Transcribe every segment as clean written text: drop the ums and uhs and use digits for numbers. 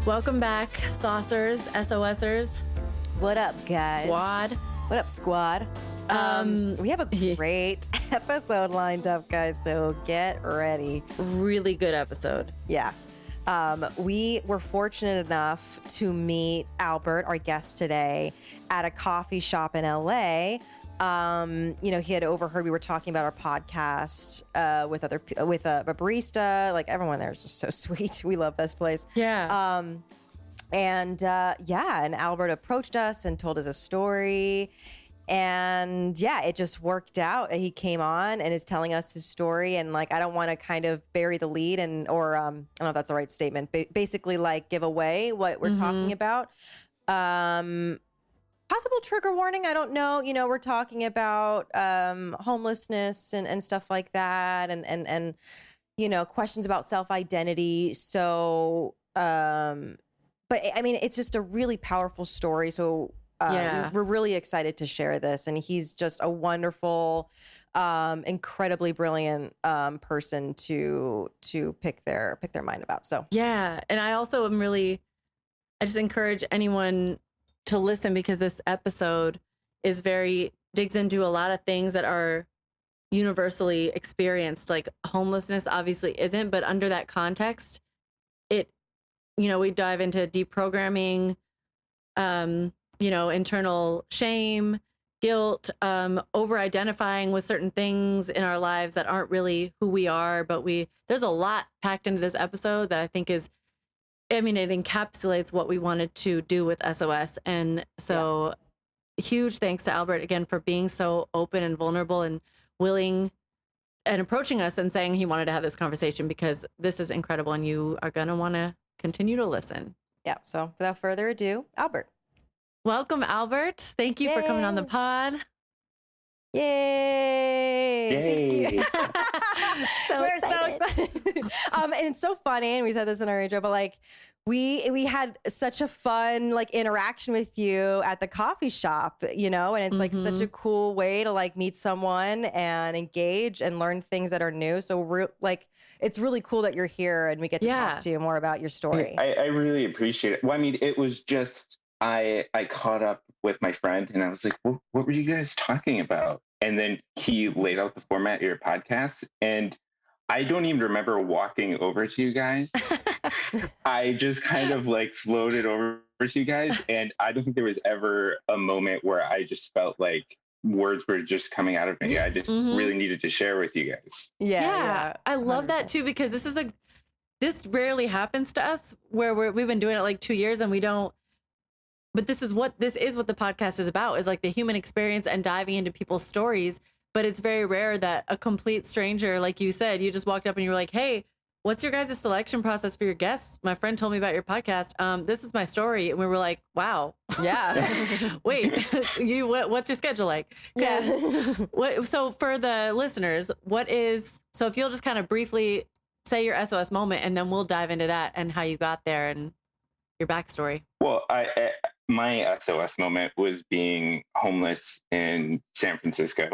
Welcome back, saucers, SOSers. What up, guys? Squad. What up, squad? We have a great episode lined up, guys, so get ready. Really good episode. Yeah. We were fortunate enough to meet Albert, our guest today, at a coffee shop in LA. He had overheard we were talking about our podcast with a barista. Like, everyone there is just so sweet. We love this place. Yeah. And Albert approached us and told us a story. And yeah, it just worked out. He came on and is telling us his story. And like, I don't want to kind of bury the lead I don't know if that's the right statement. Basically, like, give away what we're talking about. Possible trigger warning. I don't know. We're talking about homelessness and stuff like that, and questions about self-identity. So, but I mean, it's just a really powerful story. So. We're really excited to share this, and he's just a wonderful, incredibly brilliant person to pick their mind about. So yeah, and I also I just encourage anyone to listen, because this episode digs into a lot of things that are universally experienced. Like, homelessness obviously isn't, but under that context, we dive into deprogramming, internal shame, guilt, over-identifying with certain things in our lives that aren't really who we are. But there's a lot packed into this episode that I think it encapsulates what we wanted to do with SOS. And so huge thanks to Albert again for being so open and vulnerable and willing and approaching us and saying he wanted to have this conversation, because this is incredible and you are going to want to continue to listen. Yeah. So without further ado, Albert. Welcome, Albert. Thank you for coming on the pod. Yay! Yay. We're so excited. And it's so funny, and we said this in our intro, but like we had such a fun like interaction with you at the coffee shop, and it's like such a cool way to like meet someone and engage and learn things that are new. So it's really cool that you're here and we get to talk to you more about your story. I really appreciate it. Well, I mean, it was just, I caught up with my friend and I was like, what were you guys talking about? And then he laid out the format of your podcast, and I don't even remember walking over to you guys. I just kind of like floated over to you guys, and I don't think there was ever a moment where I just felt like words were just coming out of me. I just really needed to share with you guys. Yeah. I love 100%. That too, because this rarely happens to us, where we've been doing it like 2 years and we don't. But this is what the podcast is about, is like the human experience and diving into people's stories. But it's very rare that a complete stranger, like you said, you just walked up and you were like, hey, what's your guys' selection process for your guests? My friend told me about your podcast. This is my story. And we were like, wow. Yeah. Wait, what's your schedule like? Yeah. So for the listeners, so if you'll just kind of briefly say your SOS moment, and then we'll dive into that and how you got there and your backstory. Well, my SOS moment was being homeless in San Francisco.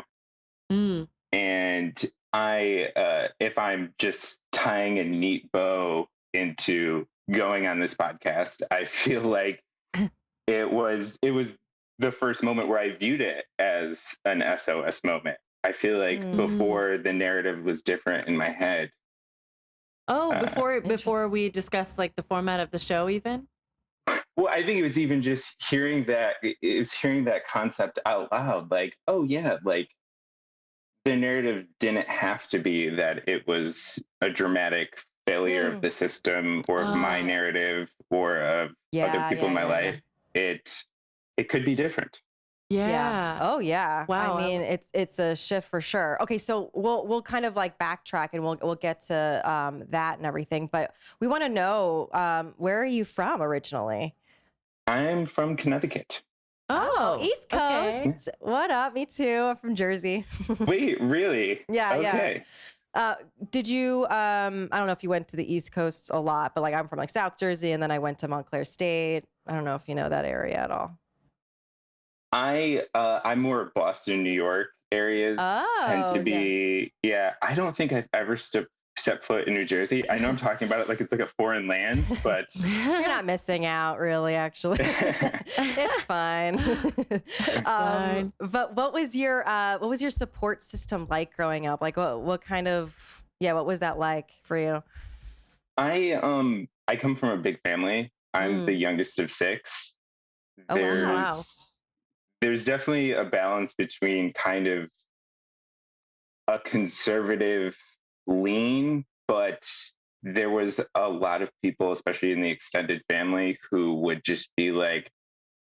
And if I'm just tying a neat bow into going on this podcast, I feel like it was the first moment where I viewed it as an SOS moment. I feel like before, the narrative was different in my head. Oh, before we discussed like the format of the show even? Well, I think it was even just hearing that concept out loud. Like, oh yeah, like the narrative didn't have to be that it was a dramatic failure of the system or of my narrative or of other people in my life. It could be different. Yeah. Oh yeah. Wow. I mean, it's a shift for sure. Okay, so we'll kind of like backtrack and we'll get to that and everything. But we want to know, where are you from originally? I'm from Connecticut. Oh, East Coast. Okay. What up? Me too. I'm from Jersey. Wait, really? Yeah. Okay. Yeah. Did you? I don't know if you went to the East Coast a lot, but like I'm from like South Jersey, and then I went to Montclair State. I don't know if you know that area at all. I'm more Boston, New York areas tend to be. Yeah, I don't think I've ever stepped step foot in New Jersey. I know I'm talking about it like it's like a foreign land, but You're not missing out, really. Actually, it's fine. fine. But what was your support system like growing up? Like, what kind of what was that like for you? I come from a big family. I'm the youngest of 6. Oh, wow. There's definitely a balance between kind of a conservative lean, but there was a lot of people, especially in the extended family, who would just be like,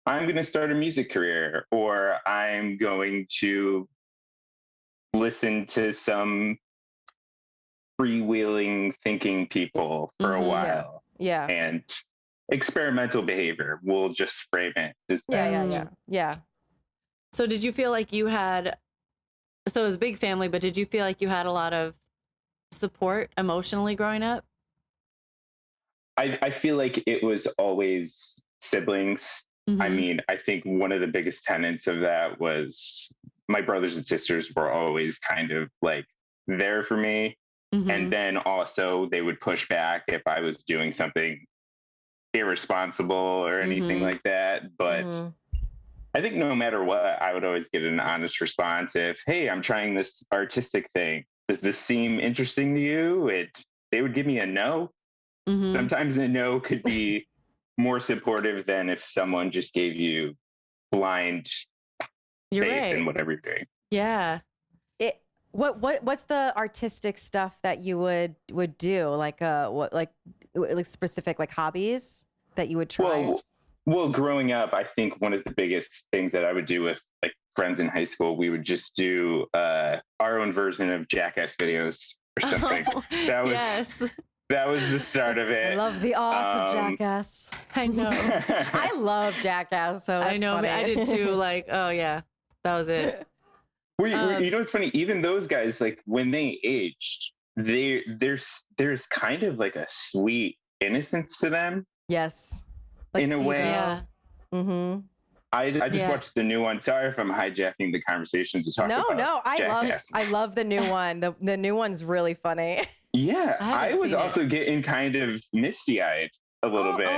I'm going to start a music career, or I'm going to listen to some freewheeling thinking people for a while. Yeah. And experimental behavior, we'll just frame it as that. Yeah. So did you feel like you had, so it was a big family, but did you feel like you had a lot of support emotionally growing up? I feel like it was always siblings. Mm-hmm. I mean, I think one of the biggest tenets of that was my brothers and sisters were always kind of like there for me. Mm-hmm. And then also they would push back if I was doing something irresponsible or anything like that. But I think no matter what, I would always get an honest response. If, hey, I'm trying this artistic thing, does this seem interesting to you? They would give me a no. Sometimes a no could be more supportive than if someone just gave you blind faith in whatever you're doing. Yeah. What's the artistic stuff that you would do? Like like specific like hobbies that you would try? Well, growing up, I think one of the biggest things that I would do with like friends in high school, we would just do our own version of Jackass videos or something. That was the start of it. I love the art of Jackass. I know. I love Jackass. So I know. funny. I did too. Like, oh yeah, that was it. You know what's funny? Even those guys, like when they aged, there's kind of like a sweet innocence to them. Yes, like in a way. Yeah. Mm-hmm. I just watched the new one. Sorry if I'm hijacking the conversation to talk about. No, I love the new one. The new one's really funny. Yeah, I was also getting kind of misty-eyed a little bit.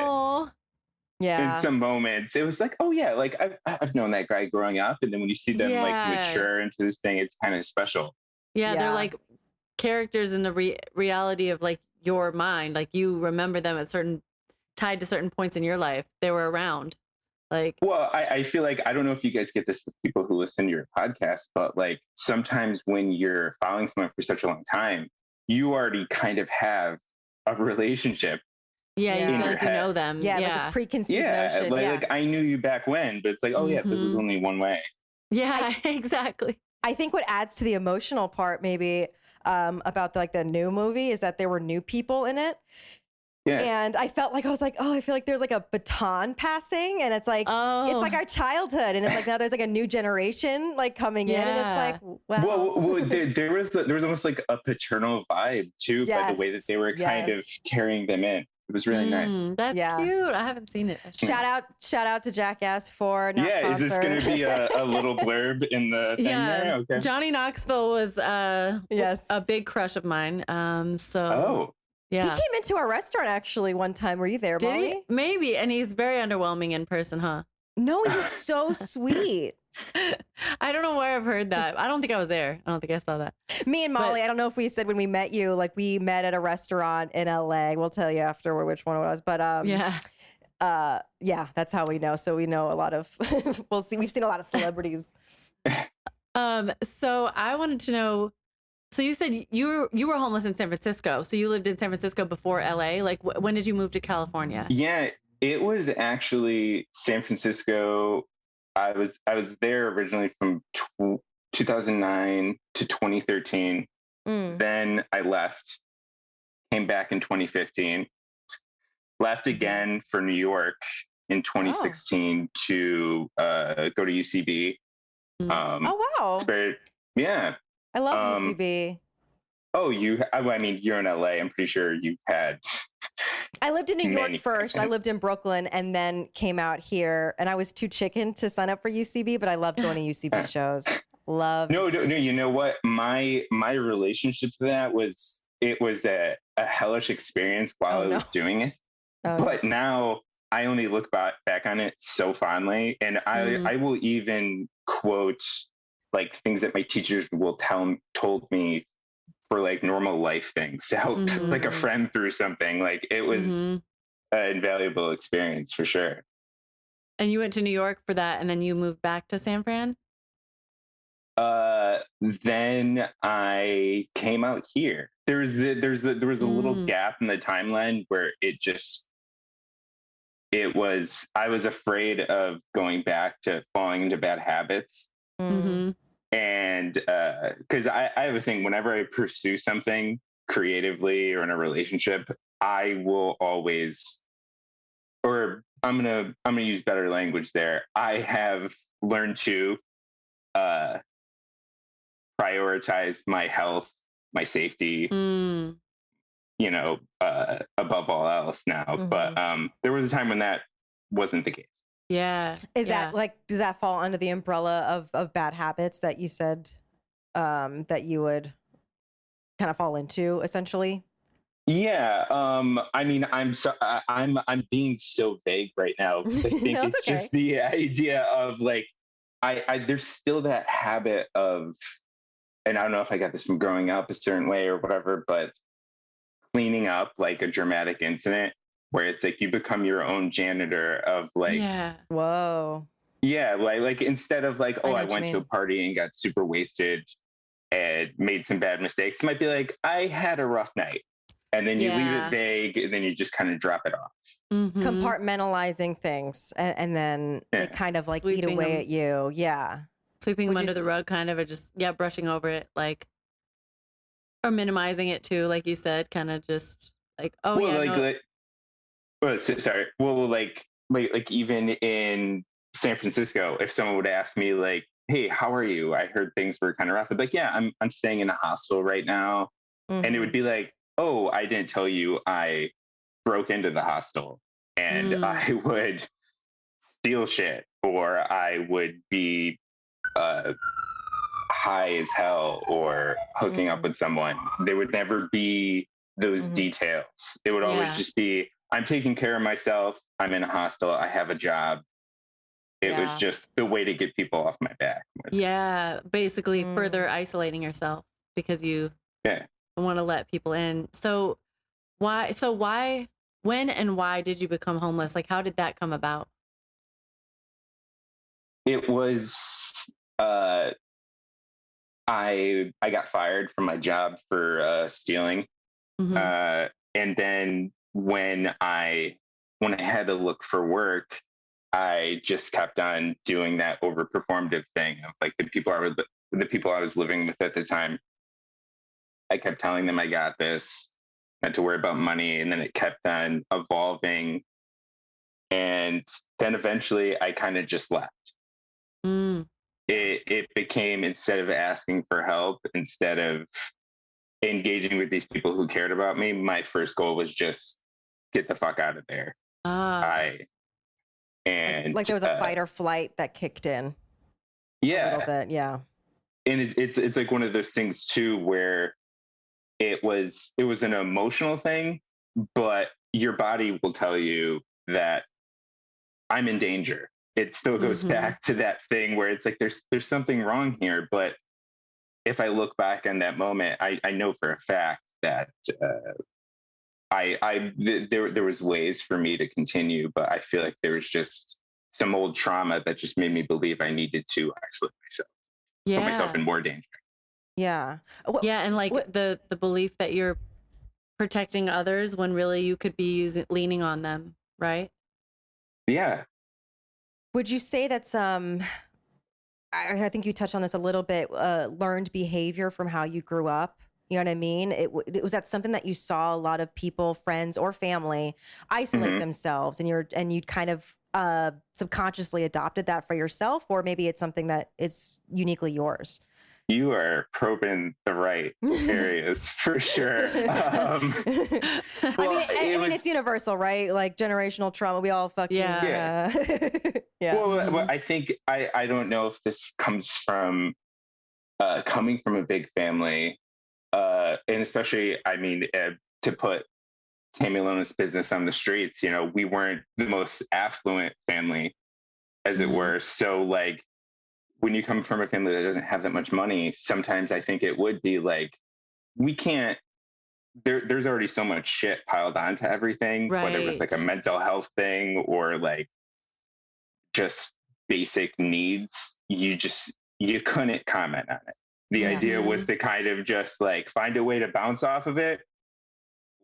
Yeah. In some moments, it was like, oh yeah, like I've known that guy growing up, and then when you see them like mature into this thing, it's kind of special. Yeah, they're like characters in the reality of like your mind. Like you remember them at tied to certain points in your life. They were around. Like, well, I feel like, I don't know if you guys get this with people who listen to your podcast, but like sometimes when you're following someone for such a long time, you already kind of have a relationship. Yeah, you feel like you know them. Yeah, like it's preconceived notion. Like I knew you back when, but it's like, oh yeah, this was only one way. Yeah, exactly. I think what adds to the emotional part maybe about the new movie is that there were new people in it. Yeah. And I felt like, I was like, oh, I feel like there's like a baton passing, and it's like our childhood, and it's like now there's like a new generation like coming in, and it's like, wow. Well, there was almost like a paternal vibe too, by the way that they were kind of carrying them in. It was really nice. That's cute. I haven't seen it. Shout out to Jackass for not sponsored. Is this going to be a little blurb in the thing there? Okay. Johnny Knoxville was a big crush of mine. Yeah. He came into our restaurant actually one time. Were you there, Molly? Did he? Maybe. And he's very underwhelming in person, huh? No, he was so sweet. I don't know where I've heard that. I don't think I was there. I don't think I saw that. Me and Molly, I don't know if we said when we met you, like we met at a restaurant in LA. We'll tell you after which one it was. But that's how we know. So we know a lot of, we've seen a lot of celebrities. So I wanted to know, so you said you were homeless in San Francisco. So you lived in San Francisco before LA. Like when did you move to California? Yeah, it was actually San Francisco. I was there originally from 2009 to 2013. Then I left, came back in 2015, left again for New York in 2016 to go to UCB. Oh wow! Yeah. I love UCB. Oh, I mean, you're in LA. I'm pretty sure you've had. I lived in New York first. I lived in Brooklyn and then came out here. And I was too chicken to sign up for UCB, but I loved going to UCB shows. No. You know what? My relationship to that was it was a hellish experience while Oh I no. was doing it. Okay. But now I only look back on it so fondly, and I will even quote like things that my teachers will told me for like normal life things to help like a friend through something. Like it was an invaluable experience for sure. And you went to New York for that, and then you moved back to San Fran? Then I came out here. There was a little gap in the timeline where I was afraid of going back to falling into bad habits. Mm-hmm. And because I have a thing, whenever I pursue something creatively or in a relationship, I will always, or I'm gonna use better language there. I have learned to prioritize my health, my safety, above all else now. But there was a time when that wasn't the case. Yeah. Is that like, does that fall under the umbrella of bad habits that you said that you would kind of fall into essentially? Yeah. I mean, I'm being so vague right now. I think No, it's okay. just the idea of like, I there's still that habit of, and I don't know if I got this from growing up a certain way or whatever, but cleaning up like a dramatic incident where it's like you become your own janitor of like, Whoa. yeah, like instead of like, oh, I what you went to a mean. party and got super wasted and made some bad mistakes. It might be like, I had a rough night. And then you leave it vague, and then you just kind of drop it off. Compartmentalizing things, and then they kind of like eat away at you. Yeah. Sweeping them under the rug, kind of, or just, brushing over it, like, or minimizing it too, like you said, kind of just like, oh, well, yeah. Sorry. Well, like even in San Francisco, if someone would ask me like, hey, how are you? I heard things were kind of rough. I'd be like, yeah, I'm staying in a hostel right now. And it would be like, oh, I didn't tell you I broke into the hostel, and I would steal shit, or I would be high as hell or hooking up with someone. There would never be those details. It would always just be, I'm taking care of myself. I'm in a hostel. I have a job. It was just the way to get people off my back. Yeah, basically further isolating yourself because you want to let people in. So why, when and why did you become homeless? Like, how did that come about? It was, I got fired from my job for stealing. And then when I had to look for work, I just kept on doing that overperformative thing of like the people I was living with at the time. I kept telling them I got this, not to worry about money, and then it kept on evolving. And then eventually I kind of just left. It became, instead of asking for help, instead of engaging with these people who cared about me, my first goal was just get the fuck out of there. Like there was a fight or flight that kicked in. Yeah. A little bit, yeah. And it's like one of those things too, where it was an emotional thing, but your body will tell you that I'm in danger. It still goes back to that thing where it's like there's something wrong here. But if I look back on that moment, I know for a fact that there was ways for me to continue, but I feel like there was just some old trauma that just made me believe I needed to isolate myself, put myself in more danger. Yeah. And like the belief that you're protecting others when really you could be leaning on them, right? Yeah. Would you say that's I think you touched on this a little bit, learned behavior from how you grew up? You know what I mean? Was that something that you saw a lot of people, friends or family, isolate themselves, and you kind of subconsciously adopted that for yourself, or maybe it's something that is uniquely yours? You are probing the right areas for sure. I mean, it's universal, right? Like generational trauma. We all fucking yeah. Well, I think I don't know if this comes from coming from a big family And especially, I mean, to put Tamulonis business on the streets, we weren't the most affluent family, as it Mhm. were. So, like, when you come from a family that doesn't have that much money, sometimes I think it would be like, we can't, there's already so much shit piled onto everything, whether it was like a Right. mental health thing or like just basic needs. You couldn't comment on it. The Yeah. idea was Mhm. to kind of just like find a way to bounce off of it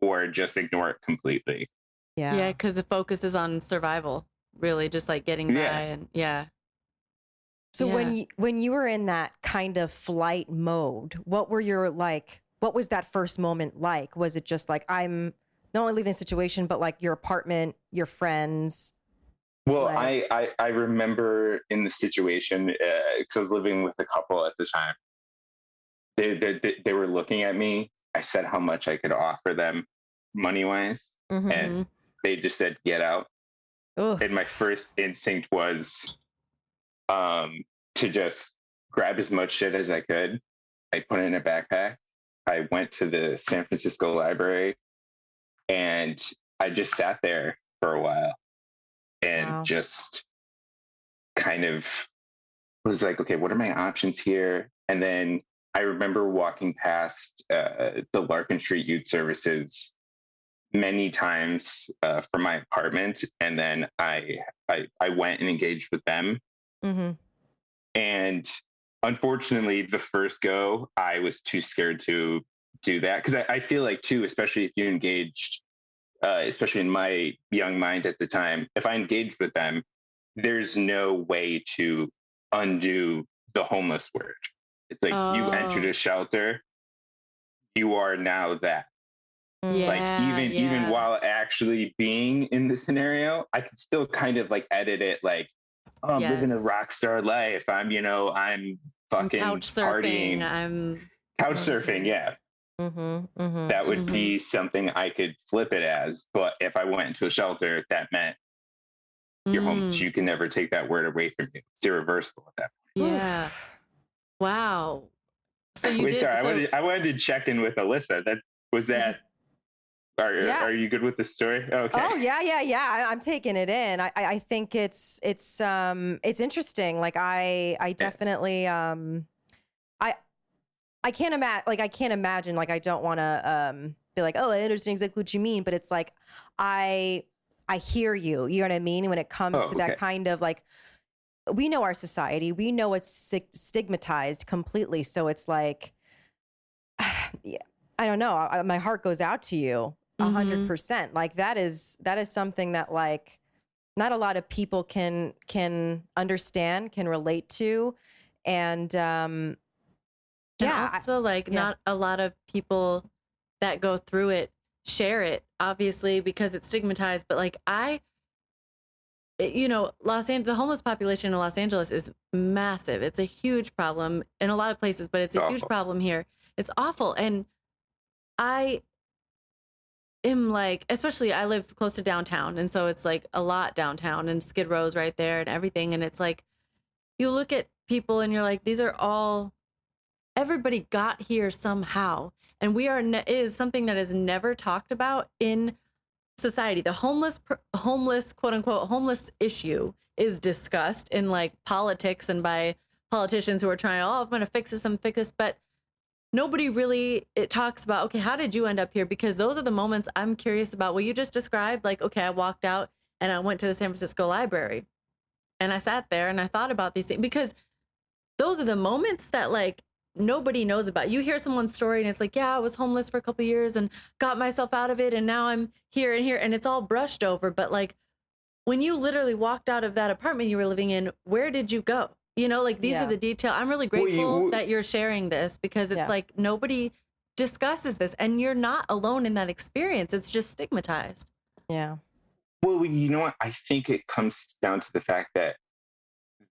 or just ignore it completely. Yeah, Yeah. because the focus is on survival, really, just like getting by, Yeah. and yeah, So yeah. when you were in that kind of flight mode, what were your like what was that first moment like? Was it just like I'm not only leaving the situation, but like your apartment, your friends, Well, like I remember in the situation because I was living with a couple at the time. They were looking at me. I said how much I could offer them money wise, mm-hmm. and Mhm. they just said get out. And my Oof. first instinct was to just grab as much shit as I could. I put it in a backpack. I went to the San Francisco library and I just sat there for a while and Wow. just kind of was like, okay, what are my options here? And then I remember walking past the Larkin Street Youth Services many times from my apartment, and then I went and engaged with them. Mm-hmm. And unfortunately, the first go, I was too scared to do that because I feel like too, especially if you engaged, especially in my young mind at the time, if I engaged with them, there's no way to undo the homeless word. It's like you entered Oh, a shelter, you are now that. Mm. Like yeah, even yeah. while actually being in the scenario, I could still kind of like edit it like, oh, I'm living a Yes. rock star life. I'm I'm fucking couch surfing. partying, couch surfing. Mm-hmm. Yeah, Mm-hmm. Mm-hmm. that would Mhm. be something I could flip it as. But if I went into a shelter, that meant you're homeless. Mm, You can never take that word away from you. It's irreversible at that yeah. Oof. Wow. So point. you Wait, did, sorry, so I wanted to check in with Alyssa. That was that. Yeah. Are you good with the story? Okay. Oh yeah, yeah, yeah. I'm taking it in. I think it's interesting. Like I Yeah. definitely I I can't imagine I can't imagine like I don't want to be like, oh, I understand exactly what you mean, but it's like I I hear you. You know what I mean? When it comes Oh, to that okay. kind of like we know our society, we know it's stigmatized completely. So it's like yeah, I don't know. My heart goes out to you mhm. 100%. Like that is something that like not a lot of people can understand, can relate to, and And yeah, also, like, yeah, not a lot of people that go through it share it, obviously, because it's stigmatized. But like, Los Angeles, the homeless population in Los Angeles is massive. It's a huge problem in a lot of places, but it's It's a huge awful. problem here. It's awful. And I am like, especially I live close to downtown. And so it's like a lot downtown, and Skid Row's right there and everything. And it's like, you look at people and you're like, these are all, everybody got here somehow. And it is something that is never talked about in society. The homeless, quote unquote, homeless issue is discussed in like politics and by politicians who are trying, oh, I'm going to fix this, I'm fix this. But nobody really, it talks about, okay, how did you end up here? Because those are the moments I'm curious about. What you just described, like, okay, I walked out and I went to the San Francisco library and I sat there and I thought about these things, because those are the moments that like nobody knows about. You hear someone's story and it's like, yeah, I was homeless for a couple of years and got myself out of it and now I'm here and here, and it's all brushed over. But like, when you literally walked out of that apartment you were living in, where did you go? Like, these are yeah, the detail. I'm really Well, grateful that you're sharing this, because it's yeah, like nobody discusses this, and you're not alone in that experience. It's just stigmatized. yeah, well, you know what? I think it comes down to the fact that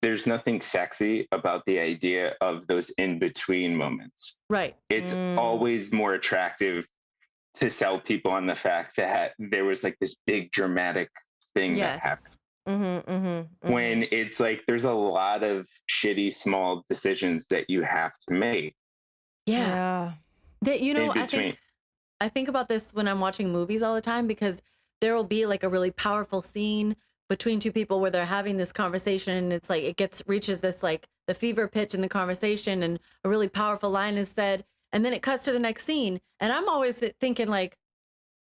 there's nothing sexy about the idea of those in between moments. Right. It's mm, always more attractive to sell people on the fact that there was like this big dramatic thing that happened. Yes. mm-hmm, mm-hmm, mm-hmm, When it's like there's a lot of shitty small decisions that you have to make. Yeah. yeah, That, in I between. think about this when I'm watching movies all the time, because there will be like a really powerful scene between two people where they're having this conversation, and it's like reaches this like the fever pitch in the conversation, and a really powerful line is said, and then it cuts to the next scene, and I'm always thinking like,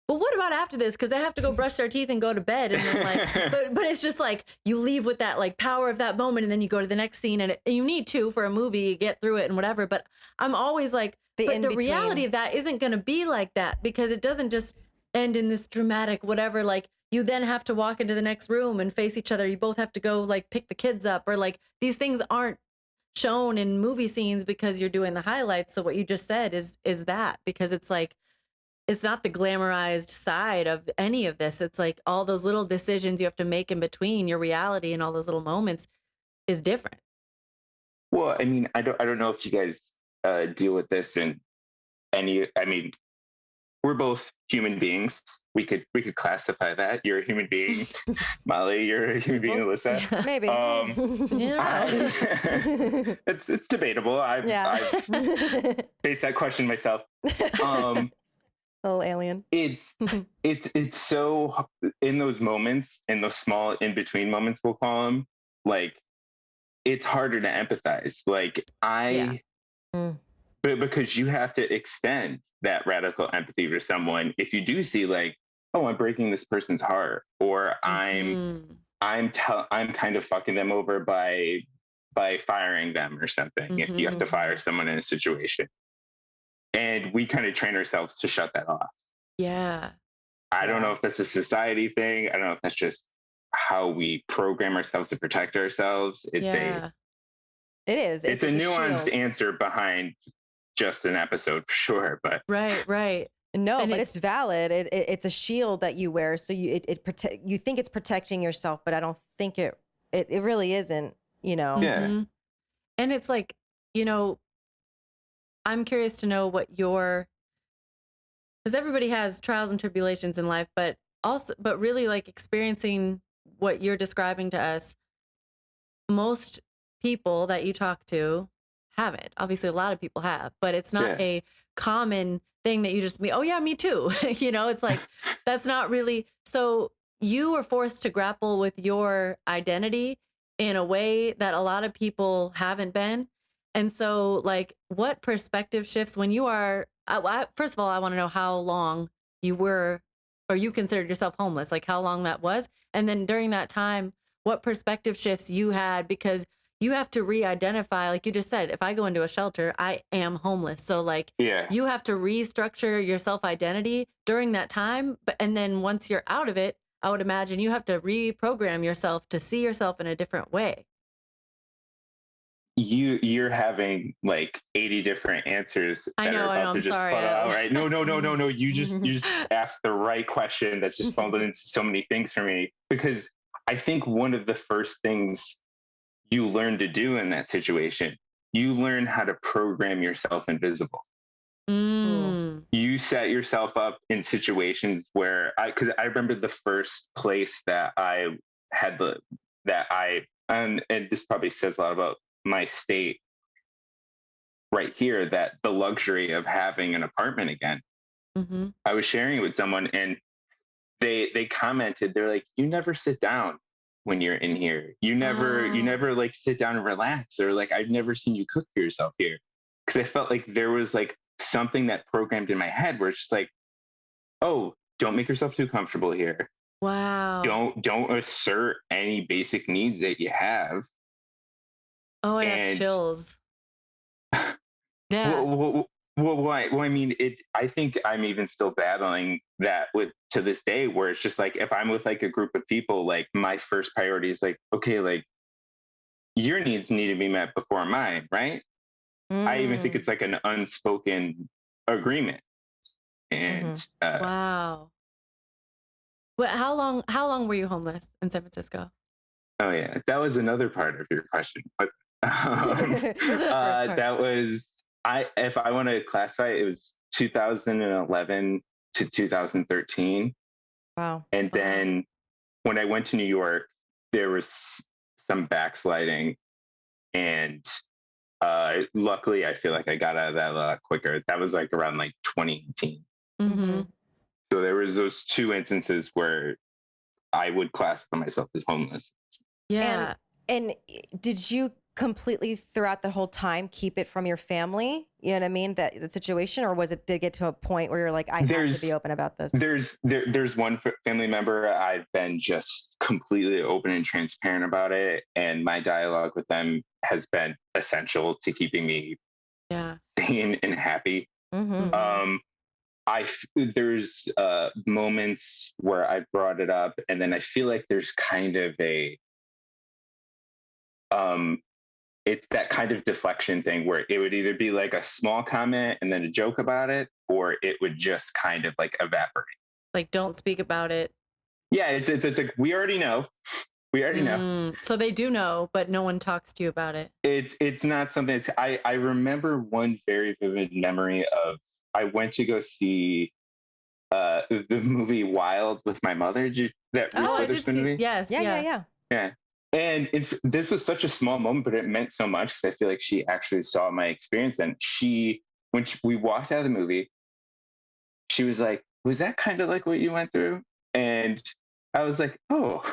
but what about after this? Because they have to go brush their teeth and go to bed, and then like, but it's just like you leave with that like power of that moment, and then you go to the next scene, and you need to for a movie, you get through it and whatever. But I'm always like, The but in the between. reality of that isn't going to be like that, because it doesn't just end in this dramatic whatever. Like you then have to walk into the next room and face each other. You both have to go like pick the kids up, or like these things aren't shown in movie scenes because you're doing the highlights. So what you just said is that, because it's like it's not the glamorized side of any of this. It's like all those little decisions you have to make in between your reality, and all those little moments is different. Well, I mean, I don't know if you guys deal with this in any. I mean, we're both human beings. We could classify that. You're a human being, Molly. You're a human being, Well, Alyssa. yeah. Maybe. You know. It's debatable. I've faced that question myself. Little alien. It's so, in those moments, in those small in between moments, we'll call them, like it's harder to empathize. Like Yeah. but because you have to extend that radical empathy to someone if you do see like, oh, I'm breaking this person's heart, or Mhm. I'm kind of fucking them over by firing them or something. If you have to fire someone in a situation, and we kind of train ourselves to shut that off. Yeah. I don't know Yeah. if that's a society thing. I don't know if that's just how we program ourselves to protect ourselves. Yeah. It is. It's a nuanced shield. answer behind just an episode for sure, but Right. No, And but it's valid. It's a shield that you wear, so you think it's protecting yourself, but I don't think it really isn't. yeah. Mhm. And it's like, you know, I'm curious to know what your, because everybody has trials and tribulations in life, but really like experiencing what you're describing to us, most people that you talk to haven't. Obviously, a lot of people have, but it's not Yeah. a common thing that you just be, oh yeah, me too. It's like that's not really. So you were forced to grapple with your identity in a way that a lot of people haven't been. And so, like, what perspective shifts when you are? First of all, I want to know how long you were, or you considered yourself homeless, like how long that was, and then during that time, what perspective shifts you had, because you have to re-identify, like you just said, if I go into a shelter, I am homeless. So like Yeah. you have to restructure your self-identity during that time, and then once you're out of it, I would imagine you have to reprogram yourself to see yourself in a different way. You're having like 80 different answers I that are know, about to I'm just sorry. funnel out, right? No. You just asked the right question that's just funneled into so many things for me, because I think one of the first things you learn to do in that situation, you learn how to program yourself invisible. Mm. You set yourself up in situations where because I remember the first place that I had and this probably says a lot about my state right here, that the luxury of having an apartment again. Mm-hmm. I was sharing it with someone, and they commented, they're like, you never sit down when you're in here. You never like sit down and relax, or like I've never seen you cook for yourself here. Because I felt like there was like something that programmed in my head where it's just like, oh, don't make yourself too comfortable here. Wow. Don't assert any basic needs that you have. Oh, I have And chills. Yeah. I mean, I think I'm even still battling that to this day, where it's just like, if I'm with like a group of people, like my first priority is like, okay, like your needs need to be met before mine, right? I even think it's like an unspoken agreement. And Wow. But how long were you homeless in San Francisco? oh yeah, that was another part of your question. Part. That was if I want to classify it, it was 2011 to 2013. Wow. And then when I went to New York, there was some backsliding, and Luckily, I feel like I got out of that a lot quicker. That was like around like 2018. Mm-hmm. So there was those two instances where I would classify myself as homeless. Yeah. And did you completely throughout the whole time keep it from your family? You know what I mean? That the situation, or was it did it get to a point where you're like, I have to be open about this? There's one family member I've been just completely open and transparent about it, and my dialogue with them has been essential to keeping me sane and happy. Mm-hmm. There's moments where I brought it up, and then I feel like there's kind of a it's that kind of deflection thing where it would either be like a small comment and then a joke about it, or it would just kind of like evaporate. Like, don't speak about it. Yeah, it's like we already know. We already know. So they do know, but no one talks to you about it. It's not something. I remember one very vivid memory of I went to go see the movie Wild with my mother. Did you I did see. movie? Yes. Yeah. And this was such a small moment, but it meant so much because I feel like she actually saw my experience. And we walked out of the movie, she was like, "Was that kind of like what you went through?" And I was like, "Oh,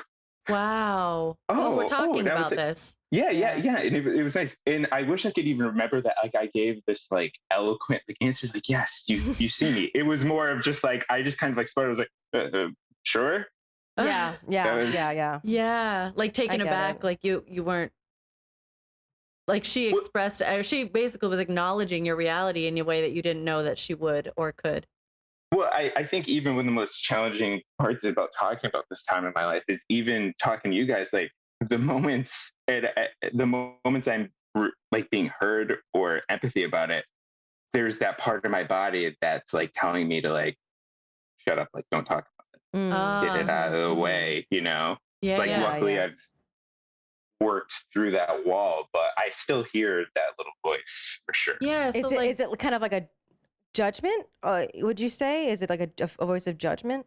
wow. Oh, we're talking about this." Yeah. And it was nice. And I wish I could even remember that. Like I gave this like eloquent like answer, like, "Yes, you see me." It was more of just like I just kind of like started. I was like, "Sure." Yeah. Yeah, like taken aback, like you weren't, like she expressed, she basically was acknowledging your reality in a way that you didn't know that she would or could. Well, I think even one of the most challenging parts about talking about this time in my life is even talking to you guys, like the moments I'm like being heard or empathy about it, there's that part of my body that's like telling me to like, shut up, like don't talk about it. Get it out of the way, you know? Luckily I've worked through that wall, but I still hear that little voice for sure. Yeah. So is it kind of like a judgment? Would you say? Is it like a voice of judgment?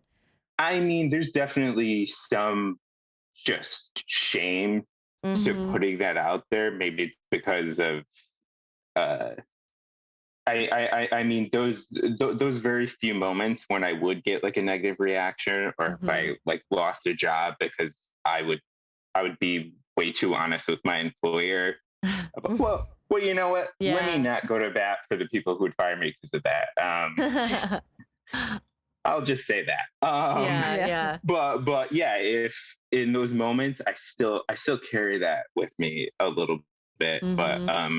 I mean, there's definitely some just shame to putting that out there. Maybe it's because of I mean those very few moments when I would get like a negative reaction, or if I like lost a job because I would be way too honest with my employer about, well, you know what? Yeah. Let me not go to bat for the people who would fire me because of that. I'll just say that. But yeah, if in those moments I still carry that with me a little bit, but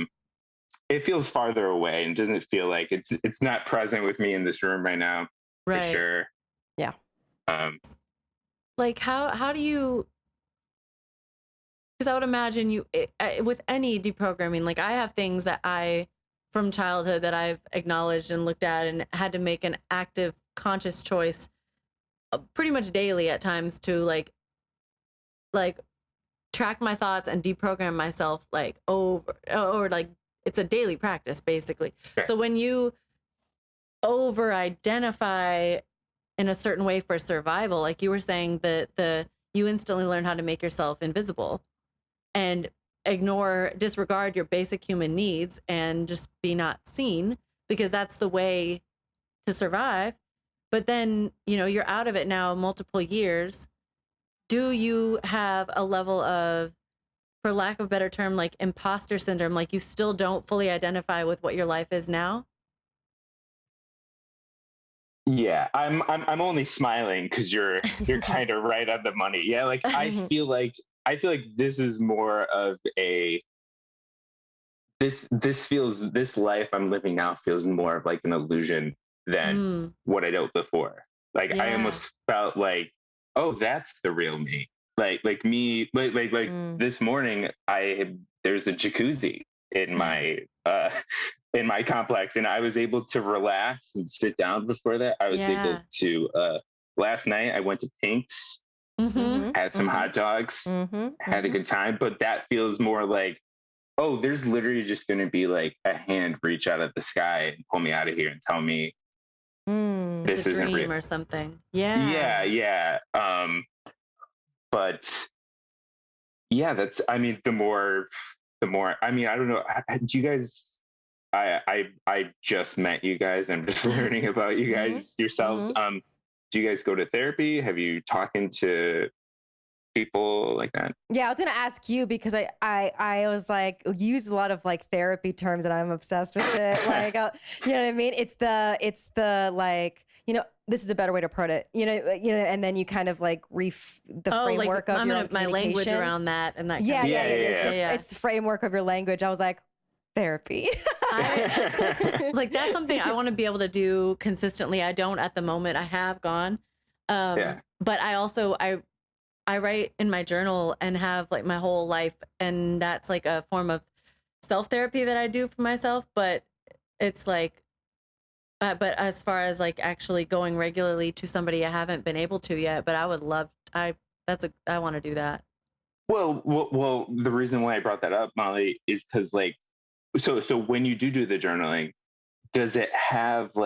it feels farther away and doesn't feel like it's not present with me in this room right now. Right. For sure. Yeah. Like how do you? Because I would imagine with any deprogramming, like I have things that from childhood that I've acknowledged and looked at and had to make an active, conscious choice pretty much daily at times to like track my thoughts and deprogram myself like over, or like it's a daily practice basically. Sure. So when you over identify in a certain way for survival, like you were saying that you instantly learn how to make yourself invisible and disregard your basic human needs and just be not seen, because that's the way to survive. But then, you're out of it now multiple years. Do you have a level of, for lack of a better term, like imposter syndrome, like you still don't fully identify with what your life is now? Yeah, I'm only smiling because you're kind of right on the money. Yeah, like I feel like this is more of this life I'm living now feels more of like an illusion than what I dealt before. Like I almost felt like, oh, that's the real me. Like me, like this morning there's a jacuzzi in my complex, and I was able to relax and sit down before that. I was able to last night I went to Pink's, had some hot dogs, had a good time, but that feels more like, oh, there's literally just going to be like a hand reach out of the sky and pull me out of here and tell me this isn't real or something. Yeah. But yeah, the more the more. I mean, I don't know. Do you guys? I just met you guys. I'm just learning about you guys yourselves. Do you guys go to therapy? Have you talking to people like that? Yeah, I was gonna ask you because I was like use a lot of like therapy terms and I'm obsessed with it. Like, you know what I mean? It's the like, you know, this is a better way to put it. You know, and then you kind of like the framework of your own my language communication. around that and that. Yeah, kind of yeah. It's the framework of your language. I was like, therapy. Like that's something I want to be able to do consistently. I don't at the moment. I have gone, but I also I write in my journal and have like my whole life, and that's like a form of self therapy that I do for myself. But it's like, but as far as like actually going regularly to somebody, I haven't been able to yet. But I would love. I want to do that. Well, the reason why I brought that up, Molly, is because like, so when you do the journaling, does it help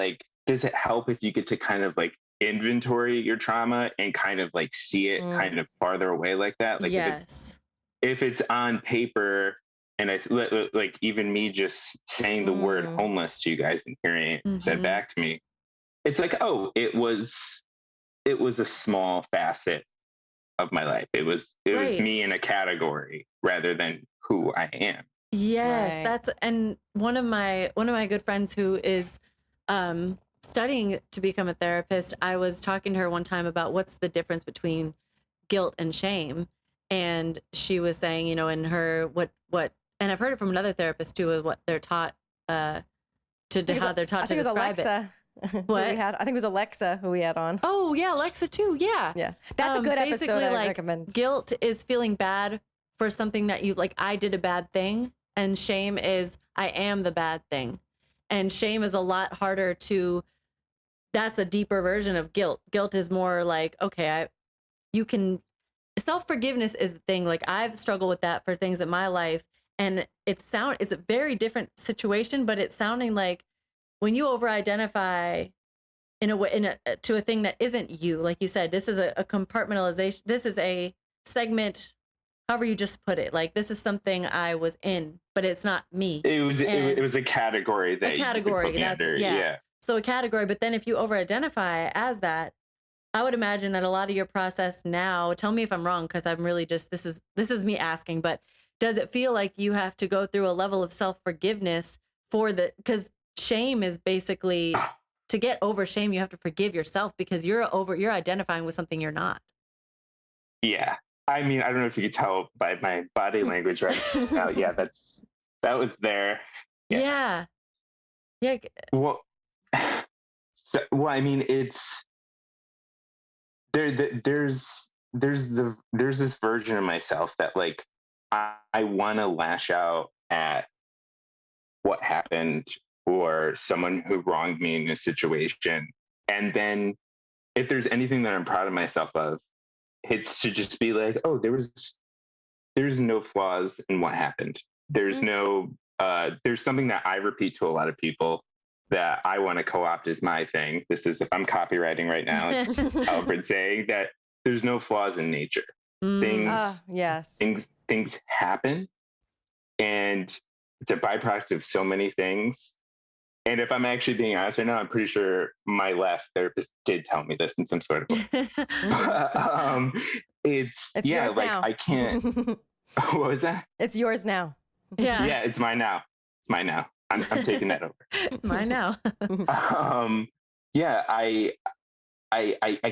if you get to kind of like inventory your trauma and kind of like see it kind of farther away like that? Like yes. If it's on paper, and like even me just saying the word homeless to you guys and hearing it said back to me, it's like, oh, it was a small facet of my life. It was me in a category rather than who I am. Yes, that's, and one of my good friends who is studying to become a therapist, I was talking to her one time about what's the difference between guilt and shame, and she was saying, you know, in her what and I've heard it from another therapist too, of what they're taught how they're taught to describe it. What? I think it was Alexa who we had on. Oh yeah, Alexa too. Yeah. That's a good episode. I like, recommend. Guilt is feeling bad for something that you like. I did a bad thing, and shame is I am the bad thing, and shame is a lot harder to. That's a deeper version of guilt. Guilt is more like, okay, you can. Self-forgiveness is the thing. Like I've struggled with that for things in my life, and it's a very different situation, but it's sounding like when you over-identify in a way to a thing that isn't you, like you said, this is a compartmentalization. This is a segment, however you just put it. Like this is something I was in, but it's not me. It was a category that you could put me under. Yeah. So a category, but then if you over-identify as that, I would imagine that a lot of your process now, tell me if I'm wrong, because I'm really just, this is me asking, but does it feel like you have to go through a level of self-forgiveness because shame is basically, to get over shame, you have to forgive yourself because you're identifying with something you're not. Yeah. I mean, I don't know if you could tell by my body language right now. Yeah, that was there. Yeah. Well, I mean, it's there's this version of myself that like I want to lash out at what happened or someone who wronged me in a situation, and then if there's anything that I'm proud of myself of, it's to just be like, oh, there's no flaws in what happened. There's there's something that I repeat to a lot of people that I want to co-opt as my thing. This is, if I'm copywriting right now, it's Albert saying that there's no flaws in nature. Things happen, and it's a byproduct of so many things. And if I'm actually being honest right now, I'm pretty sure my last therapist did tell me this in some sort of way. But, it's yeah, like now. I can't. What was that? It's yours now. Yeah, it's mine now. It's mine now. I'm taking that over. Mine now. Yeah, I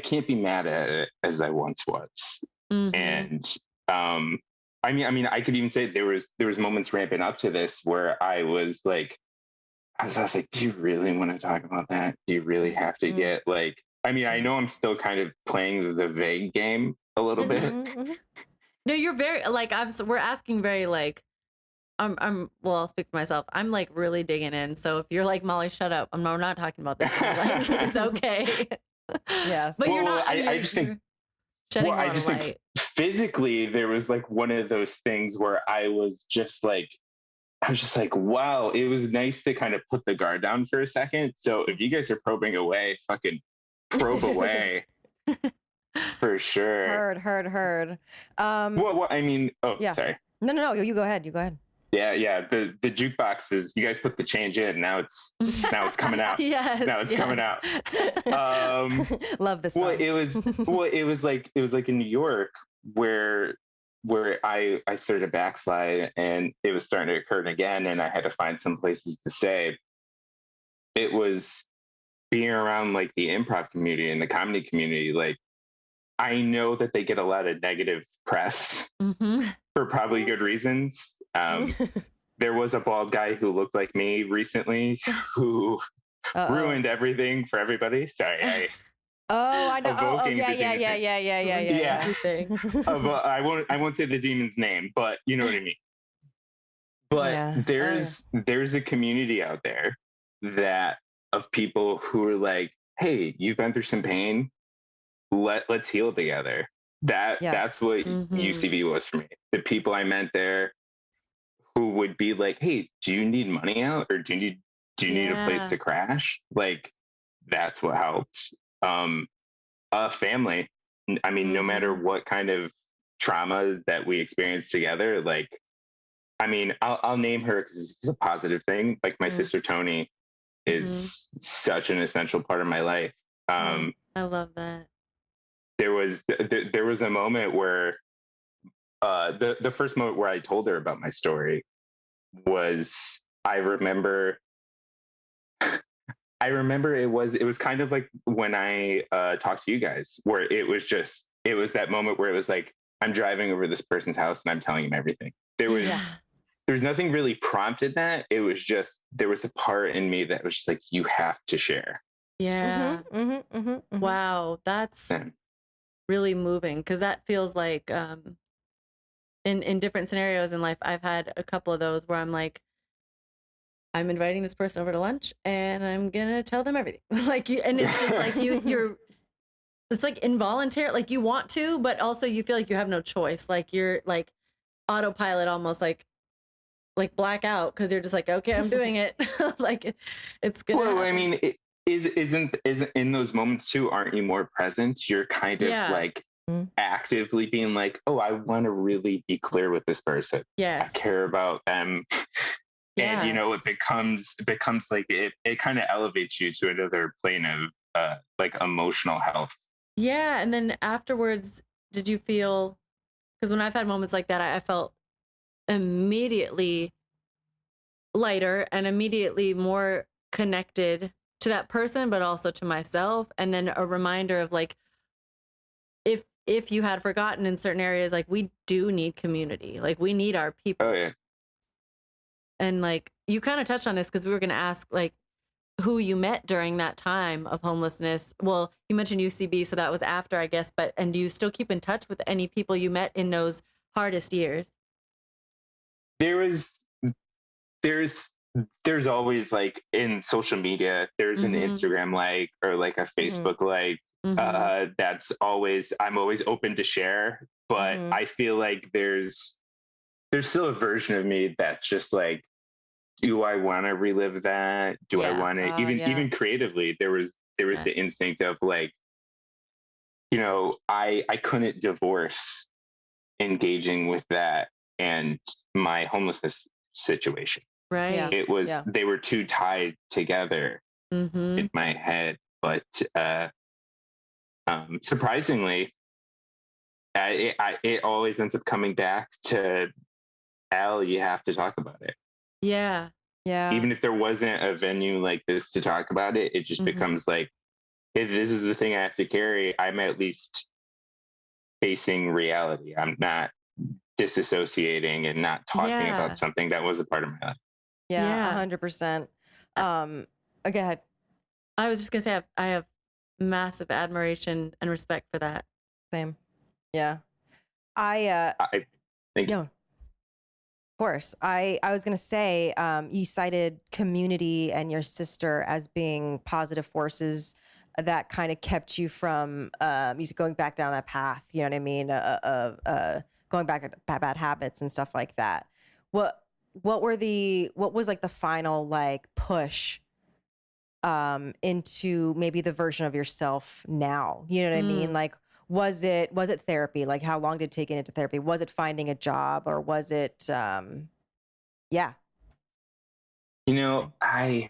can't be mad at it as I once was. And I mean, I could even say there was moments ramping up to this where I was like, I was like, do you really want to talk about that? Do you really have to get like? I mean, I know I'm still kind of playing the vague game a little bit. No, you're very like we're asking very like. Well, I'll speak for myself. I'm like really digging in. So if you're like, Molly, shut up. We're not talking about this. Like, it's okay. Yes. But you're not. I just think. I just think physically there was like one of those things where I was just like, wow, it was nice to kind of put the guard down for a second. So if you guys are probing away, fucking probe away. For sure. Heard. Well, I mean, yeah. sorry. No, you go ahead. Yeah. The jukebox is, you guys put the change in. Now it's coming out. Yes, Now it's coming yes. out. Um, Love this well, song. it was like in New York where I started to backslide, and it was starting to occur again, and I had to find some places to stay. It was being around like the improv community and the comedy community. Like, I know that they get a lot of negative press Hmm. for probably good reasons. There was a bald guy who looked like me recently who Uh-oh. ruined everything for everybody. Sorry, Oh, I know. Oh, evoking yeah, the yeah, demon's yeah, name. yeah, yeah, yeah, yeah, Yeah. Everything. I won't say the demon's name, but you know what I mean. But Yeah. there's a community out there that of people who are like, hey, you've been through some pain. Let's heal together. That's Yes. what Mhm. UCB was for me. The people I met there who would be like, hey, do you need money out, or do you need a place Yeah. to crash? Like, that's what helps. A family. I mean, no matter Mhm. what kind of trauma that we experience together, like, I mean, I'll name her because it's a positive thing. Like, my sister Tony Mhm. is such an essential part of my life. I love that. There was a moment where the first moment where I told her about my story was, I remember it was kind of like when I talked to you guys, where it was that moment where it was like, I'm driving over this person's house and I'm telling him everything. Yeah. There's nothing really prompted that. It was just, there was a part in me that was just like, you have to share. Yeah. Wow, that's And really moving, because that feels like in different scenarios in life, I've had a couple of those where I'm like, I'm inviting this person over to lunch and I'm gonna tell them everything. Like, you, and it's just like you're it's like involuntary, like you want to, but also you feel like you have no choice. Like you're like autopilot, almost like blackout, because you're just like, okay, I'm doing it. Like it's gonna well, I happen. mean, isn't in those moments too, aren't you more present? You're kind of Yeah. like actively being like, oh, I want to really be clear with this person. I Yes. care about them. And Yes. it becomes like, it kind of elevates you to another plane of like emotional health. Yeah. And then afterwards, did you feel, because when I've had moments like that, I felt immediately lighter and immediately more connected to that person, but also to myself. And then a reminder of like, if you had forgotten in certain areas, like we do need community, like we need our people. Oh yeah. And like you kind of touched on this, because we were going to ask like who you met during that time of homelessness. Well, you mentioned UCB, so that was after, I guess, but and do you still keep in touch with any people you met in those hardest years? There was there's there's always, like, in social media, there's an Mhm. Instagram like, or like a Facebook like, Mhm. that's always, I'm always open to share, but I feel like there's still a version of me that's just like, do I want to relive that? Do I Yeah. want to, Yeah. even creatively, there was the Yes. instinct of like, I couldn't divorce engaging with that and my homelessness situation. Yeah. Right. It was, Yeah. they were too tied together in Mhm. my head. But surprisingly, it always ends up coming back to, Al, you have to talk about it. Yeah. Yeah. Even if there wasn't a venue like this to talk about it, it just Mhm. becomes like, if this is the thing I have to carry, I'm at least facing reality. I'm not disassociating and not talking Yeah. about something that was a part of my life. Yeah. Yeah. 100%. I Go ahead. I was just gonna say I have massive admiration and respect for that. Same. Yeah. I I think Yeah, of course. I was gonna say, you cited community and your sister as being positive forces that kind of kept you from you going back down that path. You know what I mean? Going back to bad habits and stuff like that. What what was like the final like push into maybe the version of yourself now? You know what I mean? Mm. Like, was it therapy? Like, how long did it take you into therapy? Was it finding a job, or was it Yeah. You know, I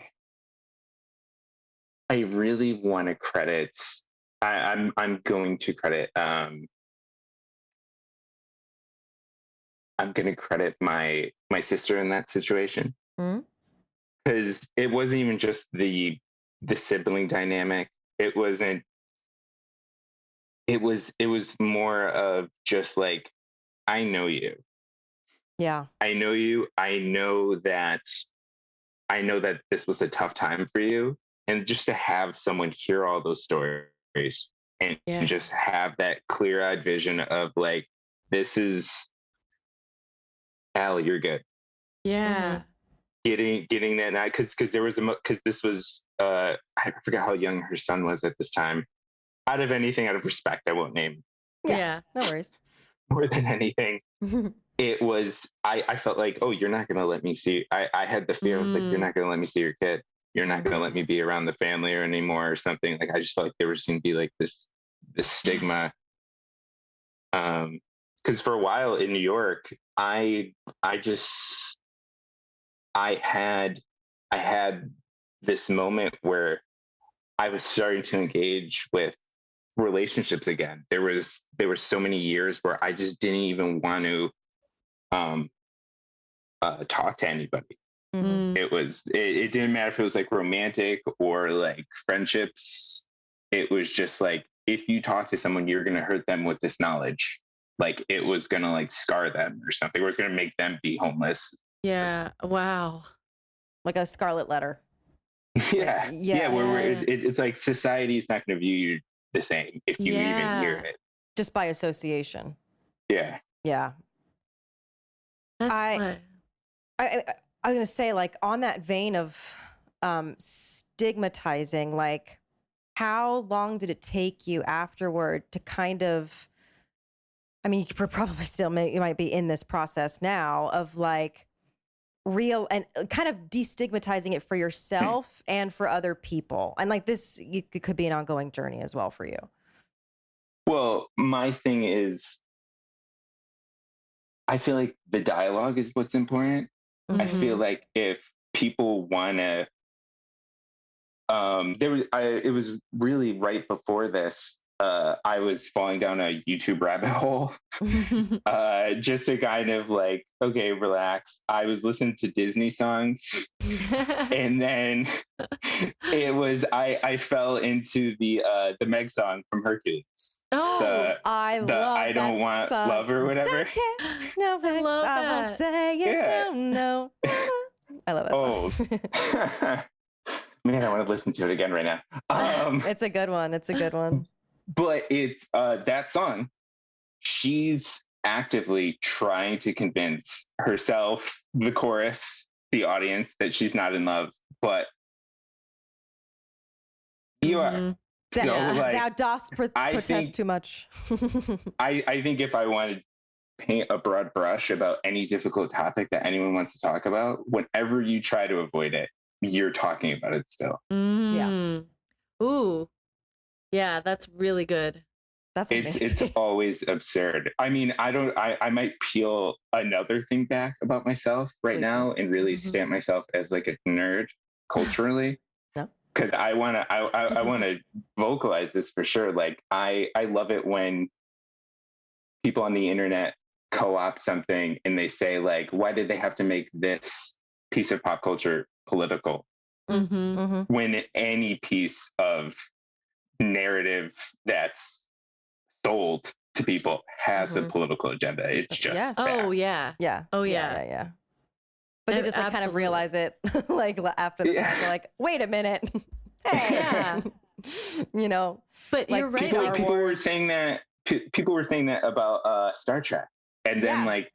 really want to credit. I'm going to credit. I'm going to credit my sister in that situation, Mhm. because it wasn't even just the sibling dynamic. It wasn't. It was more of just like, I know you. Yeah. I know you. I know that this was a tough time for you. And just to have someone hear all those stories and Yeah. just have that clear eyed vision of like, this is Allie, you're good. Yeah. Getting that now, because there was because this was I forgot how young her son was at this time. Out of anything, out of respect, I won't name Yeah. Yeah. No worries. more than anything. It was I felt like, oh, you're not gonna let me see. I had the fear. I was like, you're Mm. not gonna let me see your kid. You're not gonna Mhm. let me be around the family or anymore or something. Like, I just felt like there was gonna be like this stigma. Because for a while in New York, I just I had this moment where I was starting to engage with relationships again. There were so many years where I just didn't even want to um, talk to anybody. Mhm. Mm. It didn't matter if it was like romantic or like friendships. It was just like, if you talk to someone, you're gonna hurt them with this knowledge. Like, it was gonna like scar them or something, or it's gonna make them be homeless. Yeah. Wow. Like a scarlet letter. Like, Yeah, yeah. yeah. Where Yeah. it's like, society's not gonna view you the same if you even hear Yeah. it. Just by association. Yeah. Yeah. That's I, like, I was gonna say, like, on that vein of stigmatizing, like, how long did it take you afterward to kind of, I mean, you could probably still you might be in this process now of like real and kind of destigmatizing it for yourself and for other people. And like this, it could be an ongoing journey as well for you. Well, my thing is, I feel like the dialogue is what's important. I Mhm. feel mhm. like if people want to, it was really right before this. I was falling down a YouTube rabbit hole, just to kind of like, okay, relax. I was listening to Disney songs, and then I fell into the Meg song from Hercules, Oh, the I the love I that don't want song. love or It's whatever. okay. No, I love I won't that. say it. Yeah. No, no. I love that Oh, song. man, I want to listen to it again right now. It's a good one. It's a good one. But it's that song. She's actively trying to convince herself, the chorus, the audience, that she's not in love, but you are. Mhm. So Yeah. Thou like, dost I protest think too much. I think if I wanted to paint a broad brush about any difficult topic that anyone wants to talk about, whenever you try to avoid it, you're talking about it still. Yeah. Mm. Ooh. Yeah, that's really good. That's It's amazing. always absurd. I mean, I might peel another thing back about myself right Please do. now and really Mhm. stamp myself as like a nerd culturally, No? because I wanna vocalize this for sure. Like, I love it when people on the internet co-opt something and they say like, why did they have to make this piece of pop culture political Mhm. Mm-hmm. when any piece of narrative that's sold to people has a Mhm. political agenda? It's just Yes. Oh, fact. yeah. Yeah. Oh, Yeah. yeah. Yeah. Yeah. But they just like kind of Absolutely. realize it like after the fact. They're Yeah. like, wait a minute. Hey. Yeah. You know, But you're like right. people Star people were Wars. saying that people were saying that about Star Trek, and then Yeah. like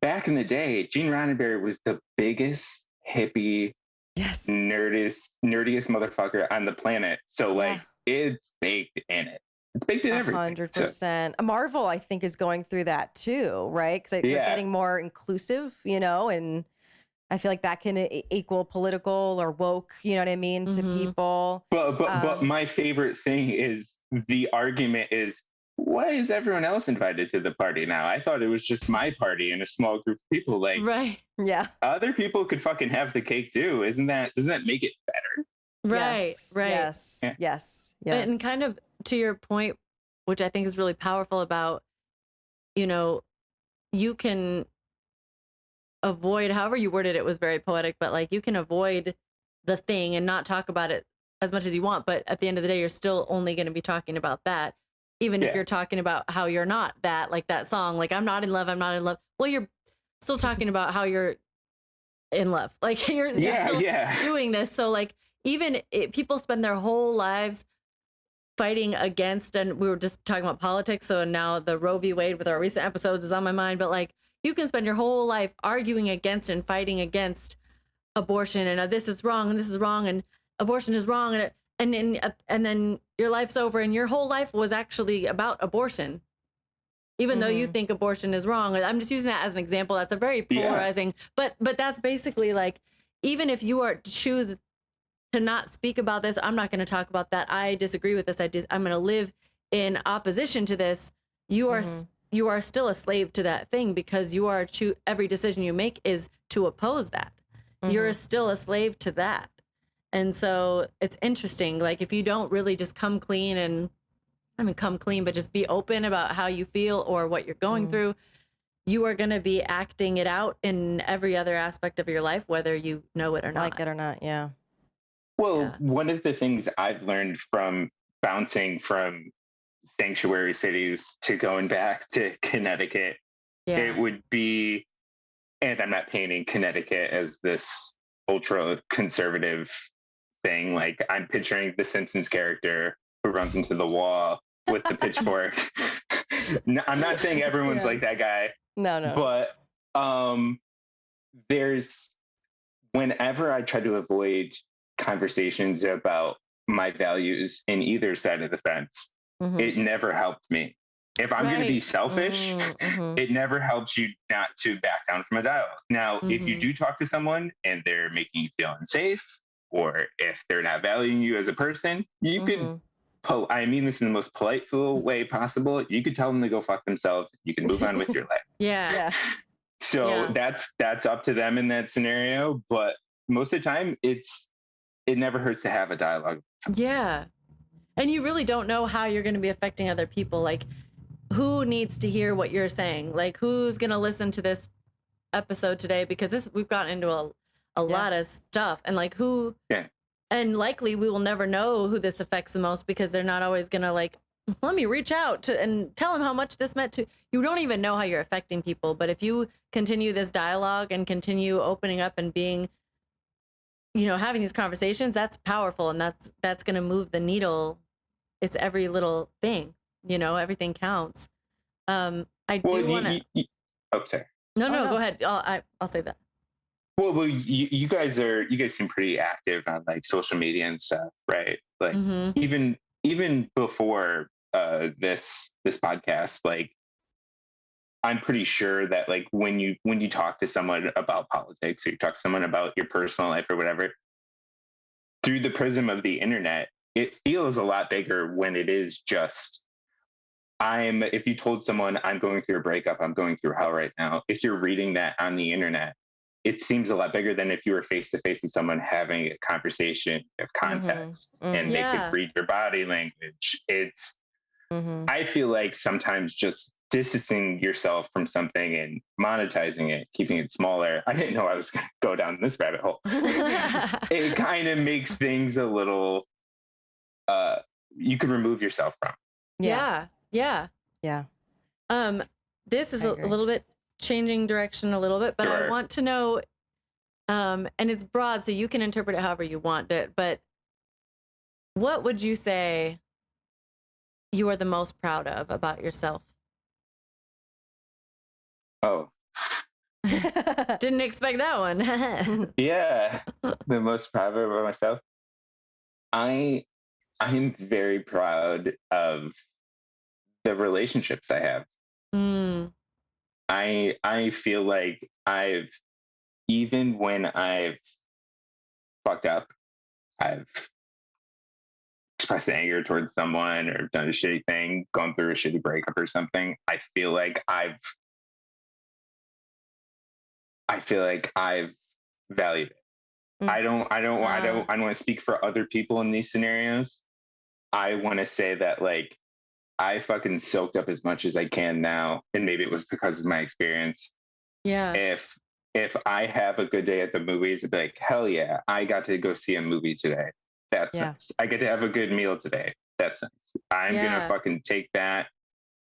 back in the day, Gene Roddenberry was the biggest hippie Yes. nerdiest motherfucker on the planet. So Yeah. like, it's baked in it. It's baked in everything. So 100%. Marvel, I think, is going through that too, right? Because they're yeah. getting more inclusive, you know, and I feel like that can equal political or woke, you know what I mean, to Mhm. people. But my favorite thing is the argument is, why is everyone else invited to the party now? I thought it was just my party and a small group of people. Like, Right. Yeah. other people could fucking have the cake too. Doesn't that make it better? Right. Yes. Right. Yes. Yeah. Yes. Yes. And kind of to your point, which I think is really powerful about, you can avoid, however you worded it was very poetic, but like you can avoid the thing and not talk about it as much as you want. But at the end of the day, you're still only going to be talking about that. Even if Yeah. you're talking about how you're not that, like that song, like I'm not in love, I'm not in love. Well, you're still talking about how you're in love. Like you're still doing this. So like people spend their whole lives fighting against, and we were just talking about politics, so now the Roe v. Wade with our recent episodes is on my mind, but like you can spend your whole life arguing against and fighting against abortion, and this is wrong and this is wrong and abortion is wrong, and then your life's over and your whole life was actually about abortion, even though you think abortion is wrong. I'm just using that as an example. That's a very polarizing, but that's basically like, even if you are to choose to not speak about this, I'm not going to talk about that, I disagree with this, I'm going to live in opposition to this, you are still a slave to that thing, because you are every decision you make is to oppose that. You're still a slave to that. And so it's interesting, like if you don't really just come clean, but just be open about how you feel or what you're going through, you are going to be acting it out in every other aspect of your life, whether you know it or not. Like it or not. Yeah. Well, one of the things I've learned from bouncing from sanctuary cities to going back to Connecticut, it would be, and I'm not painting Connecticut as this ultra conservative thing. Like I'm picturing the Simpsons character who runs into the wall with the pitchfork. No, I'm not saying everyone's like that guy. No. But there's, whenever I try to avoid conversations about my values in either side of the fence, it never helped me. If I'm going to be selfish, it never helps you not to back down from a dialogue. Now, if you do talk to someone and they're making you feel unsafe, or if they're not valuing you as a person, you can, I mean this in the most polite way possible, you could tell them to go fuck themselves. You can move on with your life. Yeah. So that's up to them in that scenario. But most of the time, it never hurts to have a dialogue. Yeah. And you really don't know how you're going to be affecting other people. Like, who needs to hear what you're saying? Like, who's going to listen to this episode today? Because we've gotten into a lot of stuff. And like, who... Yeah. And likely we will never know who this affects the most, because they're not always going to like, let me reach out to and tell them how much this meant to... You don't even know how you're affecting people. But if you continue this dialogue and continue opening up and being... having these conversations, that's powerful, and that's going to move the needle. It's every little thing, everything counts. I do want to... Oh, sorry. No, go ahead. I'll say that. Well, you guys seem pretty active on like social media and stuff, right? Like even before this podcast, like I'm pretty sure that like when you talk to someone about politics, or you talk to someone about your personal life or whatever, through the prism of the internet, it feels a lot bigger when it is just, if you told someone I'm going through a breakup, I'm going through hell right now, if you're reading that on the internet, it seems a lot bigger than if you were face to face with someone having a conversation of context and they could read your body language. It's, I feel like sometimes just distancing yourself from something and monetizing it, keeping it smaller. I didn't know I was going to go down this rabbit hole. It kind of makes things a little, you can remove yourself from. Yeah. This is a little bit changing direction a little bit, but Sure. I want to know, and it's broad, so you can interpret it however you want it, but what would you say you are the most proud of about yourself? Oh. Didn't expect that one. Yeah. The most proud of myself. I'm very proud of the relationships I have. I feel like even when I've fucked up, I've expressed anger towards someone or done a shitty thing, gone through a shitty breakup or something, I feel like I've valued it. Mm. I don't want to speak for other people in these scenarios. I want to say that like I fucking soaked up as much as I can now, and maybe it was because of my experience. Yeah. If I have a good day at the movies, I'd be like, hell yeah, I got to go see a movie today. That's nice. I get to have a good meal today. That's nice. I'm gonna fucking take that,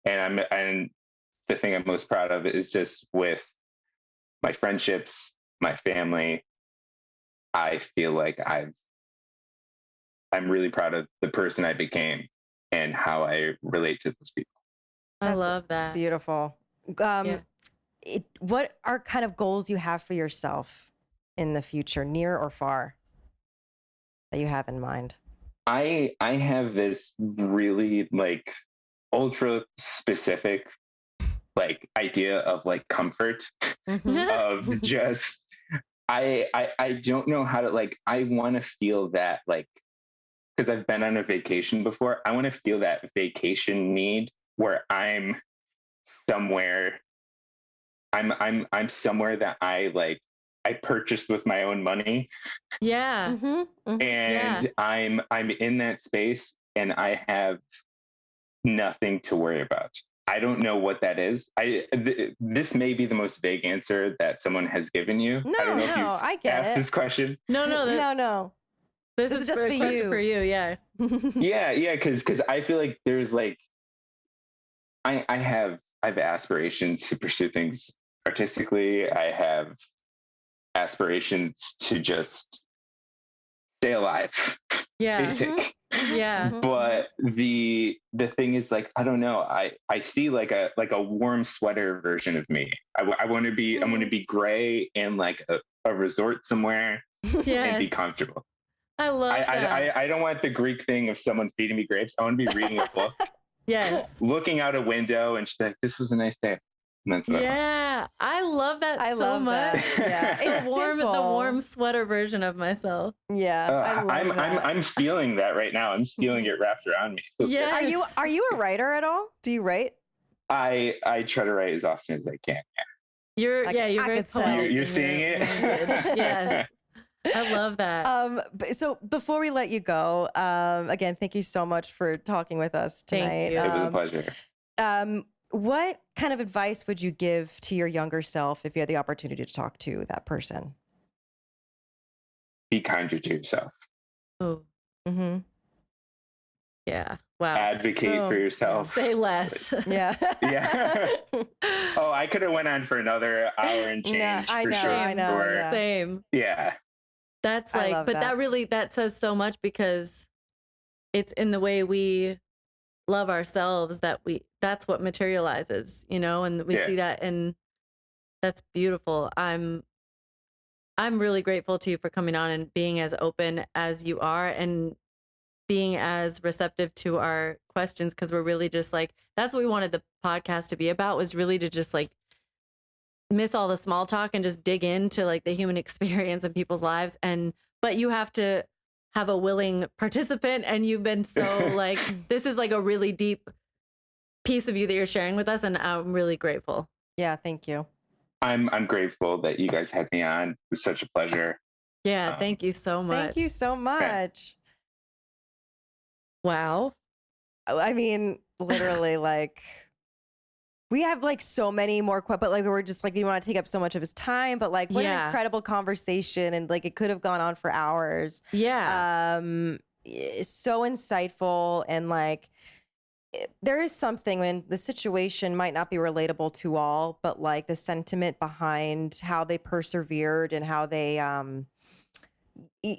and the thing I'm most proud of is just with my friendships, my family. I feel like I'm really proud of the person I became and how I relate to those people. I love that. Beautiful. What are kind of goals you have for yourself in the future, near or far, that you have in mind? I have this really like ultra specific like idea of like comfort of just I don't know how to like I want to feel that like because I've been on a vacation before. I want to feel that vacation need where I'm somewhere I'm somewhere that I purchased with my own money. Yeah. And I'm in that space and I have nothing to worry about. I don't know what that is. This may be the most vague answer that someone has given you. I don't know if I you've get asked this question. No. This is just for you. For you, yeah. yeah, because I feel like there's like I have aspirations to pursue things artistically. I have aspirations to just stay alive. Yeah. Basic. Yeah. But the thing is like I don't know. I see like a warm sweater version of me. I want to be gray and like a resort somewhere and be comfortable. I love that. I don't want the Greek thing of someone feeding me grapes. I want to be reading a book. Yes. Looking out a window and she's like, this was a nice day. And that's what I love that so much. Yeah. It's the warm sweater version of myself. Yeah. I'm feeling that right now. I'm feeling it wrapped around me. Yes. Are you a writer at all? Do you write? I try to write as often as I can. You're very poetic. You're seeing it. Yes. I love that. So before we let you go, again, thank you so much for talking with us tonight. Thank you. It was a pleasure. What kind of advice would you give to your younger self if you had the opportunity to talk to that person? Be kinder to yourself. Oh. Yeah. Wow. Advocate for yourself. Say less. Yeah. Oh, I could have went on for another hour and change for sure. I know. Yeah. Same. Yeah. That's like, but that says so much because it's in the way we love ourselves that's what materializes, and we see that, and that's beautiful. I'm really grateful to you for coming on and being as open as you are and being as receptive to our questions, because we're really just like, that's what we wanted the podcast to be about, was really to just like miss all the small talk and just dig into like the human experience of people's lives. But you have to have a willing participant, and you've been so like, this is like a really deep piece of you that you're sharing with us, and I'm really grateful. Yeah, thank you. I'm grateful that you guys had me on. It was such a pleasure. Yeah, thank you so much. Thank you so much. Wow. I mean, literally, like, we have like so many more, but like we're just like, we don't want to take up so much of his time, but like, what an incredible conversation, and like it could have gone on for hours. Yeah. So insightful, and like there is something when the situation might not be relatable to all, but like the sentiment behind how they persevered and how they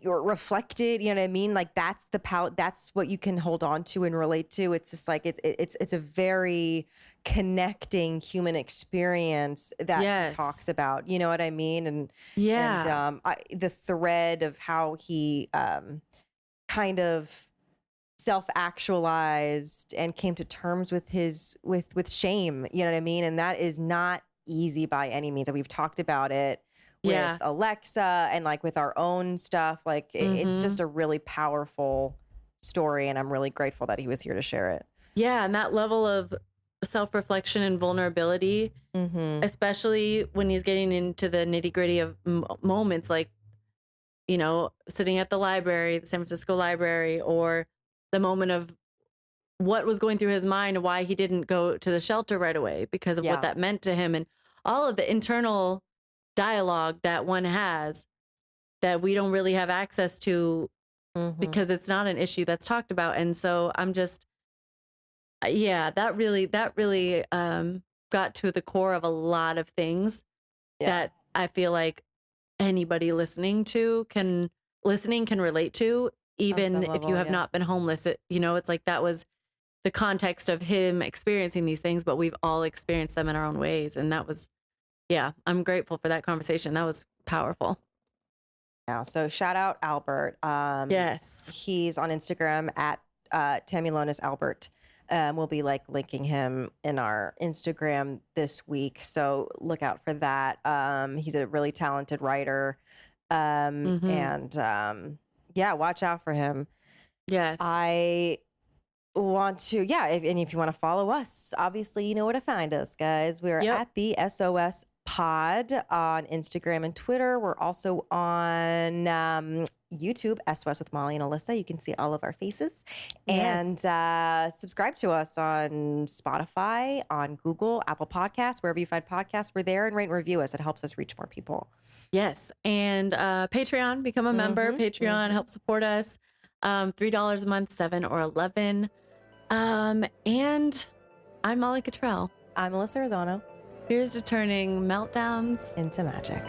reflected, you know what I mean? Like that's the palette, that's what you can hold on to and relate to. It's just like it's a very connecting human experience that he talks about, you know what I mean? And the thread of how he kind of self-actualized and came to terms with his with shame, you know what I mean? And that is not easy by any means. And we've talked about it with Alexa and like with our own stuff. Like it's just a really powerful story, and I'm really grateful that he was here to share it. Yeah, and that level of self-reflection and vulnerability, especially when he's getting into the nitty-gritty of moments like, you know, sitting at the library, the San Francisco library, or the moment of what was going through his mind, why he didn't go to the shelter right away because of what Yeah. that meant to him, and all of the internal dialogue that one has that we don't really have access to because it's not an issue that's talked about. And so I'm just, yeah, that really got to the core of a lot of things Yeah. that I feel like anybody listening can relate to, even some if level, you have yeah. not been homeless. You know, it's like that was the context of him experiencing these things, but we've all experienced them in our own ways. And that was, yeah, I'm grateful for that conversation. That was powerful. Yeah. So shout out Albert. Yes. He's on Instagram at Tamulonis Albert. We'll be like linking him in our Instagram this week, so look out for that. He's a really talented writer, and yeah, watch out for him. Yes. I want to, yeah, if you want to follow us, obviously you know where to find us, guys. We're Yep. at the SOS Pod on Instagram and Twitter. We're also on YouTube, SOS with Molly and Alyssa. You can see all of our faces. Yes. And subscribe to us on Spotify, on Google, Apple Podcasts, wherever you find podcasts. We're there, and rate and review us. It helps us reach more people. Yes. And Patreon, become a member. Patreon, help support us. $3 a month, 7 or 11. And I'm Molly Cottrell. I'm Alyssa Rosano. Here's to turning meltdowns Into magic.